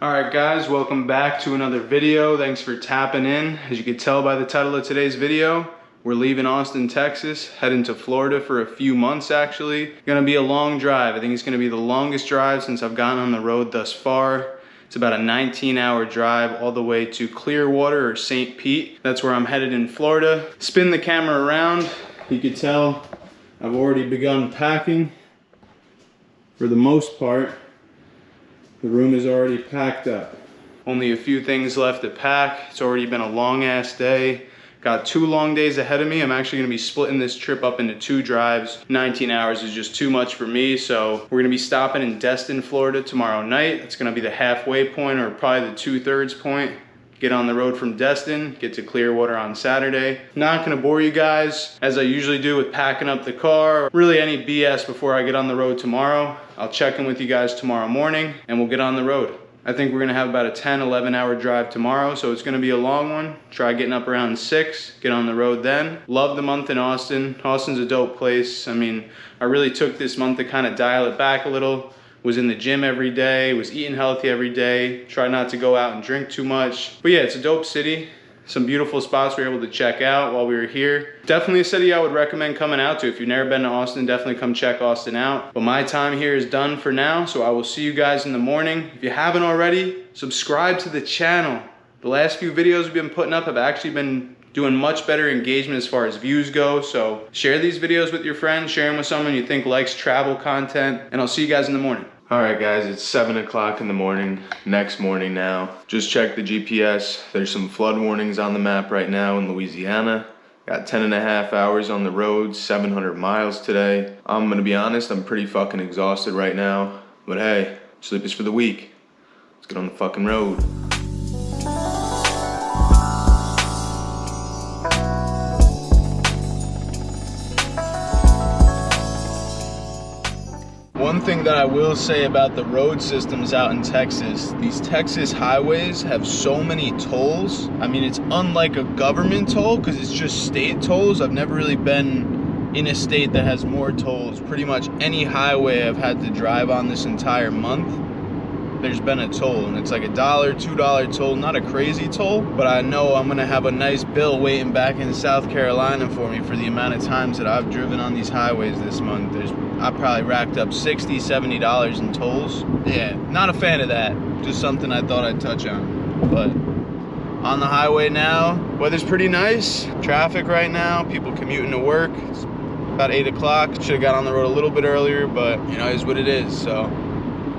Alright guys, welcome back to another video. Thanks for tapping in. As you can tell by the title of today's video, we're leaving Austin, Texas, heading to Florida for a few months actually. Gonna be a long drive. I think it's gonna be the longest drive since I've gotten on the road thus far. It's about a 19-hour drive all the way to Clearwater or St. Pete. That's where I'm headed in Florida. Spin the camera around. You can tell I've already begun packing. For the most part, the room is already packed up. Only a few things left to pack. It's already been a long ass day. Got 2 long days ahead of me. I'm actually gonna be splitting this trip up into 2 drives. 19 hours is just too much for me, so we're gonna be stopping in Destin, Florida tomorrow night. It's gonna be the halfway point or probably the 2/3 point. Get on the road from Destin, get to Clearwater on Saturday. Not gonna bore you guys, as I usually do with packing up the car, really any BS before I get on the road tomorrow. I'll check in with you guys tomorrow morning and we'll get on the road. I think we're gonna have about a 10-11 hour drive tomorrow, so it's gonna be a long one. Try getting up around 6, get on the road then. Love the month in Austin. Austin's a dope place. I mean, I really took this month to kind of dial it back a little. Was in the gym every day, was eating healthy every day, try not to go out and drink too much. But yeah, it's a dope city. Some beautiful spots we were able to check out while we were here. Definitely a city I would recommend coming out to. If you've never been to Austin, definitely come check Austin out. But my time here is done for now, so I will see you guys in the morning. If you haven't already, subscribe to the channel. The last few videos we've been putting up have actually been doing much better engagement as far as views go. So share these videos with your friends, share them with someone you think likes travel content, and I'll see you guys in the morning. All right guys, it's 7 o'clock in the morning, next morning now. Just checked the GPS. There's some flood warnings on the map right now in Louisiana. Got 10.5 hours on the road, 700 miles today. I'm gonna be honest, I'm pretty fucking exhausted right now. But hey, sleep is for the weak. Let's get on the fucking road. One thing that I will say about the road systems out in Texas, these Texas highways have so many tolls. I mean, it's unlike a government toll because it's just state tolls. I've never really been in a state that has more tolls. Pretty much any highway I've had to drive on this entire month, there's been a toll, and it's like $1, $2 toll. Not a crazy toll, but I know I'm gonna have a nice bill waiting back in South Carolina for me for the amount of times that I've driven on these highways this month. I probably racked up $60, $70 in tolls. Yeah, not a fan of that. Just something I thought I'd touch on. But on the highway now, weather's pretty nice. Traffic right now, people commuting to work. It's about 8 o'clock. Should have got on the road a little bit earlier, but you know, it is what it is. So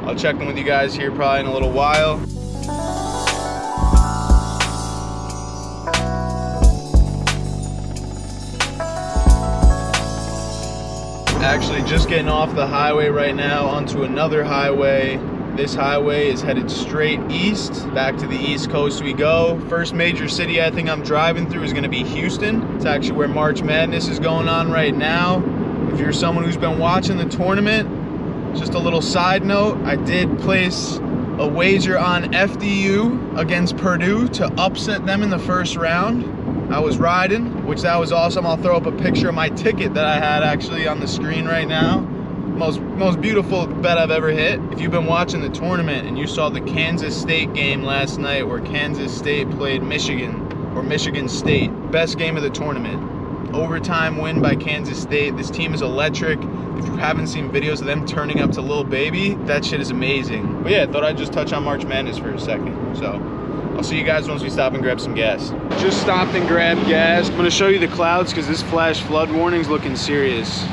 I'll check in with you guys here probably in a little while. Actually just getting off the highway right now onto another highway. This highway is headed straight east. Back to the East Coast we go. First major city I think I'm driving through is gonna be Houston. It's actually where March Madness is going on right now. If you're someone who's been watching the tournament, just a little side note, I did place a wager on FDU against Purdue to upset them in the first round. I was riding, which that was awesome. I'll throw up a picture of my ticket that I had actually on the screen right now. Most beautiful bet I've ever hit. If you've been watching the tournament and you saw the Kansas State game last night where Kansas State played Michigan, or Michigan State, best game of the tournament. Overtime win by Kansas State. This team is electric. If you haven't seen videos of them turning up to Lil Baby, that shit is amazing. But yeah, I thought I'd just touch on March Madness for a second. So I'll see you guys once we stop and grab some gas. Just stopped and grabbed gas. I'm gonna show you the clouds because this flash flood warning's looking serious.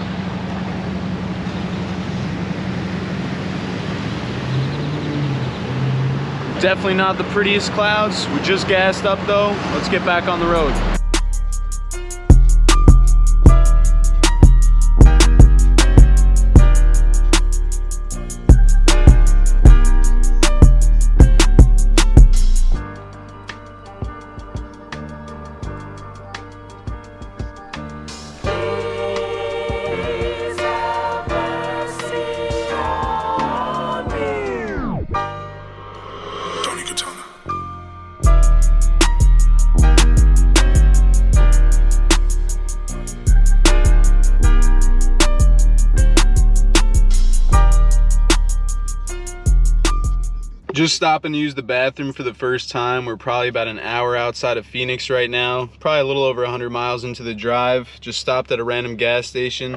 Definitely not the prettiest clouds. We just gassed up though. Let's get back on the road. Just stopping to use the bathroom for the first time. We're probably about an hour outside of Phoenix right now. Probably a little over 100 miles into the drive. Just stopped at a random gas station.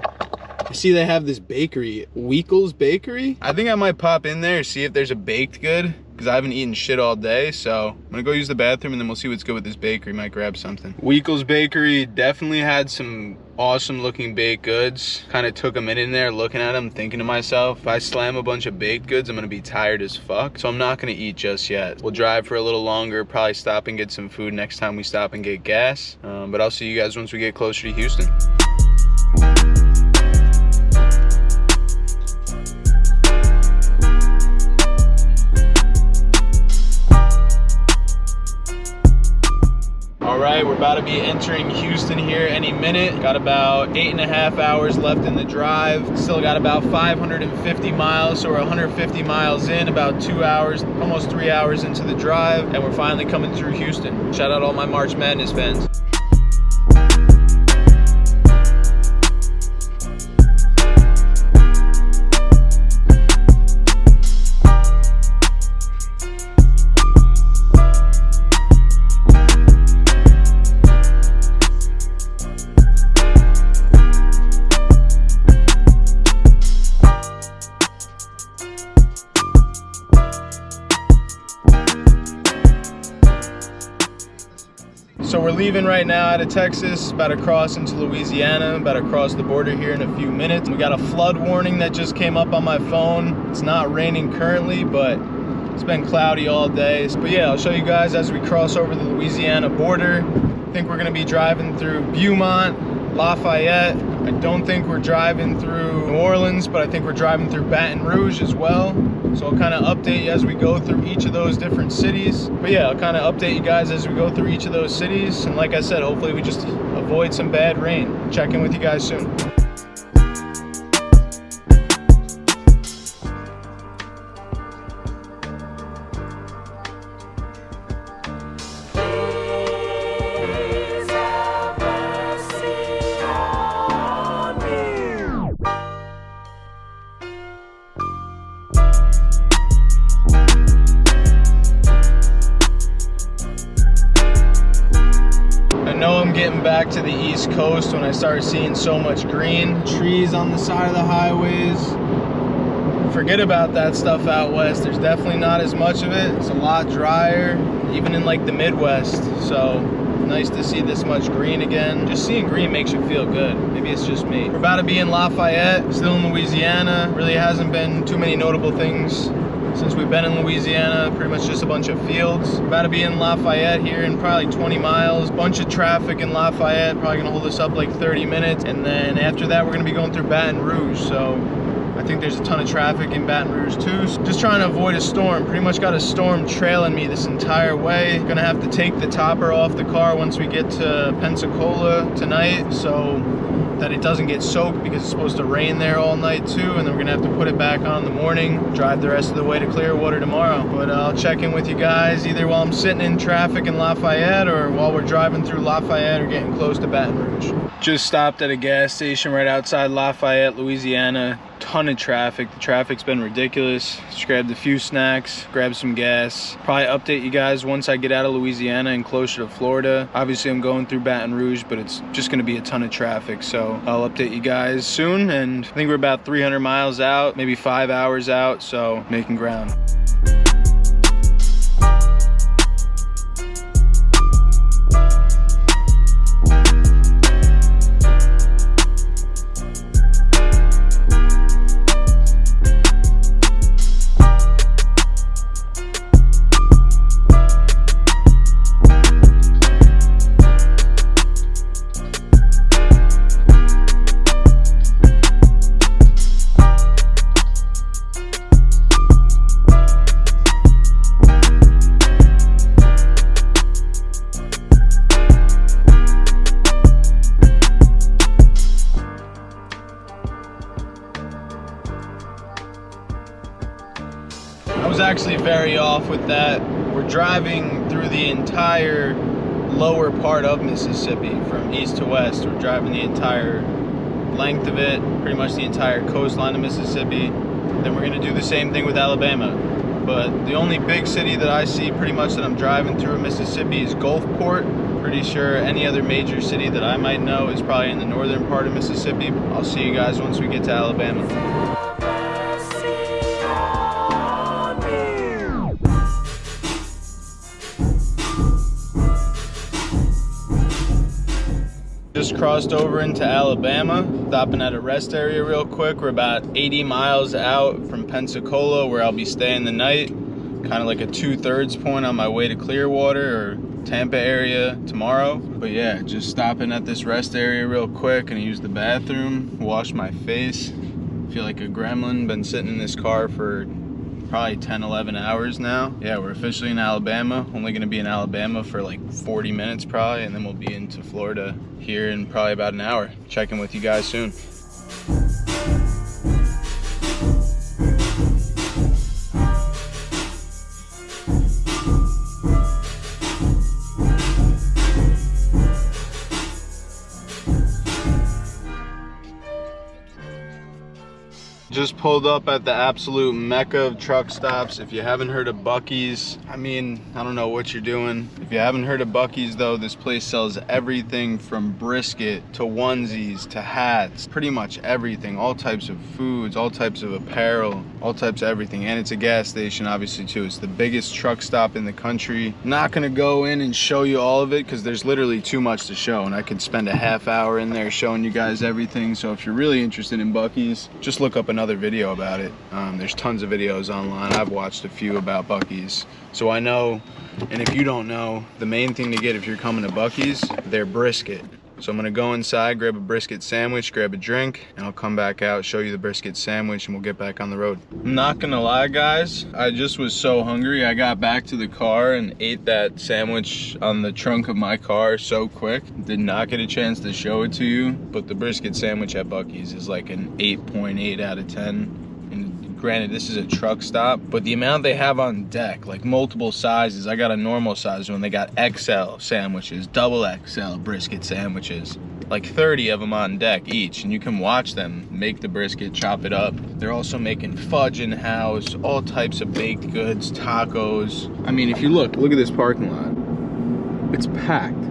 I see they have this bakery, Weekle's Bakery. I think I might pop in there, see if there's a baked good, because I haven't eaten shit all day. So I'm gonna go use the bathroom and then we'll see what's good with this bakery. Might grab something. Weekle's Bakery definitely had some awesome looking baked goods. Kind of took a minute in there looking at them, thinking to myself, if I slam a bunch of baked goods, I'm gonna be tired as fuck. So I'm not gonna eat just yet. We'll drive for a little longer, probably stop and get some food next time we stop and get gas. But I'll see you guys once we get closer to Houston. Alright, we're about to be entering Houston here any minute. Got about 8.5 hours left in the drive. Still got about 550 miles, so we're 150 miles in, about 2 hours, almost 3 hours into the drive, and we're finally coming through Houston. Shout out all my March Madness fans. So we're leaving right now out of Texas, about to cross into Louisiana, about to cross the border here in a few minutes. We got a flood warning that just came up on my phone. It's not raining currently, but it's been cloudy all day. But yeah, I'll show you guys as we cross over the Louisiana border. I think we're gonna be driving through Beaumont, Lafayette. I don't think we're driving through New Orleans, but I think we're driving through Baton Rouge as well. So I'll kind of update you as we go through each of those different cities. But yeah, I'll kind of update you guys as we go through each of those cities. And like I said, hopefully we just avoid some bad rain. Check in with you guys soon. Getting back to the East Coast when I started seeing so much green, trees on the side of the highways. Forget about that stuff out west. There's definitely not as much of it. It's a lot drier, even in like the Midwest. So nice to see this much green again. Just seeing green makes you feel good. Maybe it's just me. We're about to be in Lafayette, still in Louisiana. Really hasn't been too many notable things since we've been in Louisiana, pretty much just a bunch of fields. We're about to be in Lafayette here in probably 20 miles. Bunch of traffic in Lafayette, probably gonna hold us up like 30 minutes. And then after that, we're gonna be going through Baton Rouge. So I think there's a ton of traffic in Baton Rouge too. So just trying to avoid a storm. Pretty much got a storm trailing me this entire way. Gonna have to take the topper off the car once we get to Pensacola tonight, so that it doesn't get soaked, because it's supposed to rain there all night too, and then we're gonna have to put it back on in the morning, drive the rest of the way to Clearwater tomorrow. But I'll check in with you guys either while I'm sitting in traffic in Lafayette or while we're driving through Lafayette or getting close to Baton Rouge. Just stopped at a gas station right outside Lafayette, Louisiana. Ton of traffic. The traffic's been ridiculous. Just grabbed a few snacks, grabbed some gas. Probably update you guys once I get out of Louisiana and closer to Florida. Obviously I'm going through Baton Rouge, but it's just gonna be a ton of traffic, so I'll update you guys soon. And I think we're about 300 miles out, maybe 5 hours out, so making ground. I was actually very off with that. We're driving through the entire lower part of Mississippi from east to west. We're driving the entire length of it, pretty much the entire coastline of Mississippi. Then we're gonna do the same thing with Alabama. But the only big city that I see pretty much that I'm driving through in Mississippi is Gulfport. Pretty sure any other major city that I might know is probably in the northern part of Mississippi. I'll see you guys once we get to Alabama. Just crossed over into Alabama, stopping at a rest area real quick. We're about 80 miles out from Pensacola, where I'll be staying the night. Kind of like a 2/3 point on my way to Clearwater or Tampa area tomorrow. But yeah, just stopping at this rest area real quick and use the bathroom, wash my face. Feel like a gremlin, been sitting in this car for probably 10-11 hours now. Yeah, we're officially in Alabama. Only gonna be in Alabama for like 40 minutes probably, and then we'll be into Florida here in probably about an hour. Checking with you guys soon. Just pulled up at the absolute mecca of truck stops. If you haven't heard of Buc-ee's, I mean, I don't know what you're doing. If you haven't heard of Buc-ee's though, this place sells everything from brisket to onesies to hats, pretty much everything, all types of foods, all types of apparel, all types of everything. And it's a gas station obviously too. It's the biggest truck stop in the country. Not gonna go in and show you all of it because there's literally too much to show, and I could spend a half hour in there showing you guys everything. So if you're really interested in Buc-ee's, just look up another video about it. There's tons of videos online. I've watched a few about Buc-ee's, so I know. And if you don't know, the main thing to get if you're coming to Buc-ee's, their brisket. So I'm gonna go inside, grab a brisket sandwich, grab a drink, and I'll come back out, show you the brisket sandwich, and we'll get back on the road. I'm not gonna lie, guys, I just was so hungry. I got back to the car and ate that sandwich on the trunk of my car so quick. Did not get a chance to show it to you, but the brisket sandwich at Buc-ee's is like an 8.8 out of 10. And granted, this is a truck stop, but the amount they have on deck, like multiple sizes. I got a normal size one. They got XL sandwiches, double XL brisket sandwiches, like 30 of them on deck each, and you can watch them make the brisket, chop it up. They're also making fudge in-house, all types of baked goods, tacos. I mean, if you look at this parking lot, it's packed.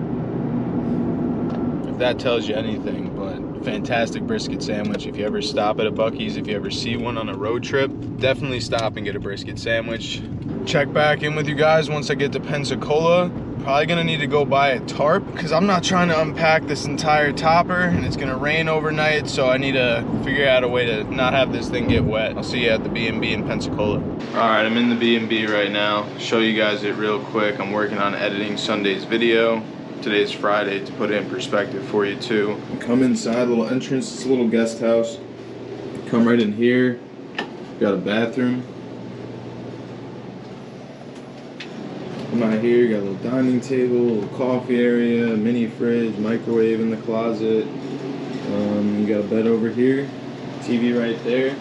If that tells you anything. But fantastic brisket sandwich. If you ever stop at a Buc-ee's, if you ever see one on a road trip, definitely stop and get a brisket sandwich. Check back in with you guys once I get to Pensacola. Probably gonna need to go buy a tarp because I'm not trying to unpack this entire topper, and it's gonna rain overnight, so I need to figure out a way to not have this thing get wet. I'll see you at the B&B in Pensacola. All right, I'm in the B&B right now. Show you guys it real quick. I'm working on editing Sunday's video. Today's Friday, to put it in perspective for you too. Come inside, little entrance, it's a little guest house. Come right in here, got a bathroom. Come out here, got a little dining table, a little coffee area, mini fridge, microwave in the closet. You got a bed over here, TV right there.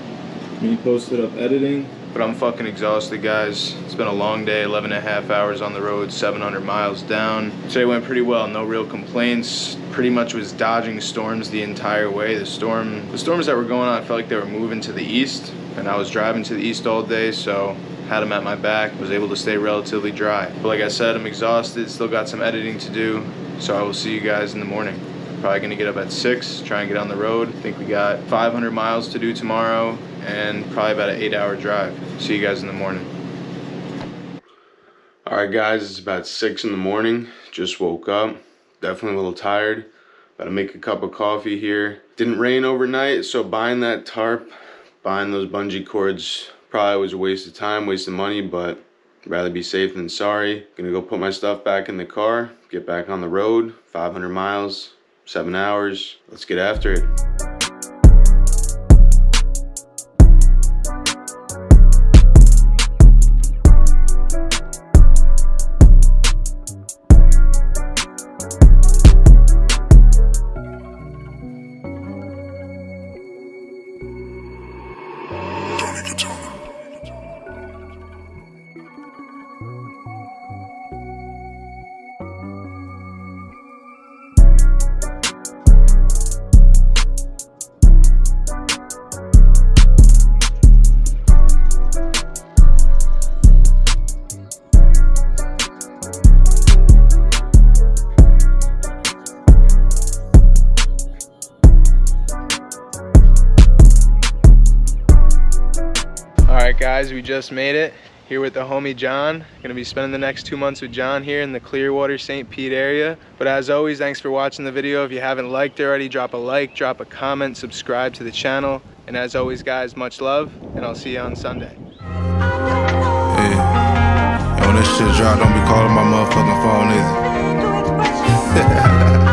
Me posted up editing. But I'm fucking exhausted, guys. It's been a long day, 11.5 hours on the road, 700 miles down. Today went pretty well, no real complaints. Pretty much was dodging storms the entire way. The storms that were going on, I felt like they were moving to the east, and I was driving to the east all day, so had them at my back, was able to stay relatively dry. But like I said, I'm exhausted, still got some editing to do, so I will see you guys in the morning. Probably gonna get up at 6, try and get on the road. I think we got 500 miles to do tomorrow, and probably about an 8-hour drive. See you guys in the morning. All right, guys, it's about 6 in the morning. Just woke up, definitely a little tired. About to make a cup of coffee here. Didn't rain overnight, so buying that tarp, buying those bungee cords, probably was a waste of time, waste of money, but I'd rather be safe than sorry. Gonna go put my stuff back in the car, get back on the road, 500 miles, 7 hours. Let's get after it. guys, we just made it. Here with the homie John. Gonna be spending the next 2 months with John here in the Clearwater, St. Pete area. But as always, thanks for watching the video. If you haven't liked it already, drop a like, drop a comment, subscribe to the channel. And as always, guys, much love, and I'll see you on Sunday. Hey, and when this shit drop, don't be calling my motherfucking phone either.